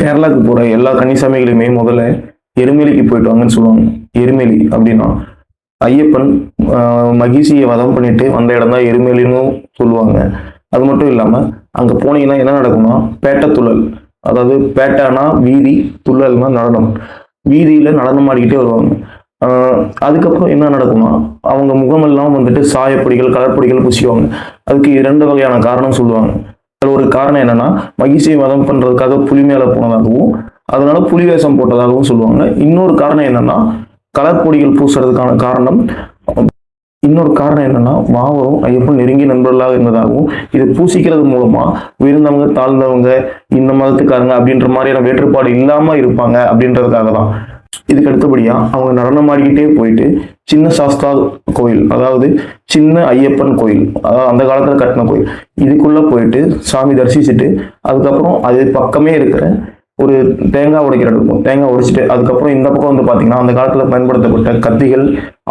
கேரளாவுக்கு போற எல்லா கன்னிசாமிகளுமே முதல்ல எருமேலிக்கு போயிட்டு வாங்கன்னு சொல்லுவாங்க. எருமேலி அப்படின்னா ஐயப்பன் மகிழ்ச்சியை வதம் பண்ணிட்டு வந்த இடம் தான் எருமேலின்னு சொல்லுவாங்க. அது மட்டும் இல்லாம அங்க போனீங்கன்னா என்ன நடக்கும்னா பேட்டை துள்ளல், அதாவது பேட்டானா வீதி, துள்ளல்னா நடனம். வீதியில நடனம் ஆடிக்கிட்டே வருவாங்க. அதுக்கப்புறம் என்ன நடக்கும்னா அவங்க முகமெல்லாம் வந்துட்டு சாயப்பொடிகள், கலர்பொடிகள் பூசிக்குவாங்க. அதுக்கு 2 வகையான காரணம் சொல்லுவாங்க. அதுல ஒரு காரணம் என்னன்னா மகிழ்ச்சியை வதம் பண்றதுக்காக புலி மேல போனதாகவும் அதனால புலி வேஷம் போட்டதாகவும் சொல்லுவாங்க. இன்னொரு காரணம் என்னன்னா மாவரும் ஐயப்பன் நெருங்கிய நண்பர்களாக இருந்ததாகவும் இது பூசிக்கிறது மூலமா உயர்ந்தவங்க தாழ்ந்தவங்க இந்த மதத்துக்காரங்க அப்படின்ற மாதிரியான வேற்றுப்பாடு இல்லாம இருப்பாங்க அப்படின்றதுக்காக தான். இதுக்கு அடுத்தபடியா அவங்க நடனம் ஆடிக்கிட்டே போயிட்டு சின்ன சாஸ்தா கோயில், அதாவது சின்ன ஐயப்பன் கோயில், அதாவது அந்த காலத்துல கட்டின கோயில், இதுக்குள்ள போயிட்டு சாமி தரிசிச்சுட்டு அதுக்கப்புறம் அது பக்கமே இருக்கிற ஒரு தேங்காய் உடைக்கிற இருக்கும். தேங்காய் உடைச்சிட்டு அதுக்கப்புறம் இந்த பக்கம் வந்து பாத்தீங்கன்னா அந்த காலத்துல பயன்படுத்தப்பட்ட கத்திகள்,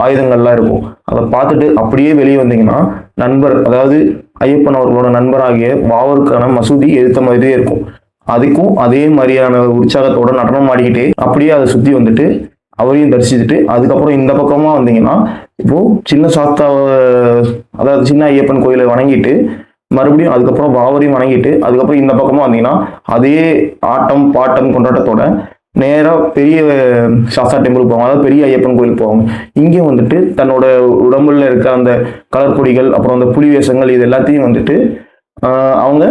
ஆயுதங்கள்லாம் இருக்கும். அதை பார்த்துட்டு அப்படியே வெளியே வந்தீங்கன்னா நண்பர், அதாவது ஐயப்பன் அவர்களோட நண்பராகிய பாவருக்கான மசூதி எதிர்த்த மாதிரியே இருக்கும். அதுக்கும் அதே மாதிரியான உற்சாகத்தோட நடனம் ஆடிக்கிட்டே அப்படியே அதை சுத்தி வந்துட்டு அவரையும் தரிசிச்சுட்டு அதுக்கப்புறம் இந்த பக்கமா வந்தீங்கன்னா இப்போ சின்ன சாஸ்தாவை, அதாவது சின்ன ஐயப்பன் கோயிலை வணங்கிட்டு மறுபடியும் அதுக்கப்புறம் பாவரையும் வணங்கிட்டு அதுக்கப்புறம் இந்த பக்கமா வந்தீங்கன்னா அதே ஆட்டம் பாட்டம் கொண்டாட்டத்தோட நேரா பெரிய சாஸ்தா டெம்பிள் போவாங்க, அதாவது பெரிய ஐயப்பன் கோயில் போவாங்க. இங்கே வந்துட்டு தன்னோட உடம்புல இருக்க அந்த கலர் பொடிகள், அப்புறம் அந்த புலி வேஷங்கள், இது எல்லாத்தையும் வந்துட்டு அவங்க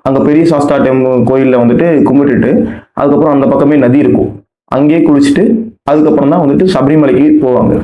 அங்க பெரிய சாஸ்தா டெம்பிள் கோயில்ல வந்துட்டு கும்பிட்டுட்டு அதுக்கப்புறம் அந்த பக்கமே நதி இருக்கும், அங்கேயே குளிச்சுட்டு அதுக்கப்புறம் தான் வந்துட்டு சபரிமலைக்கு போவாங்க.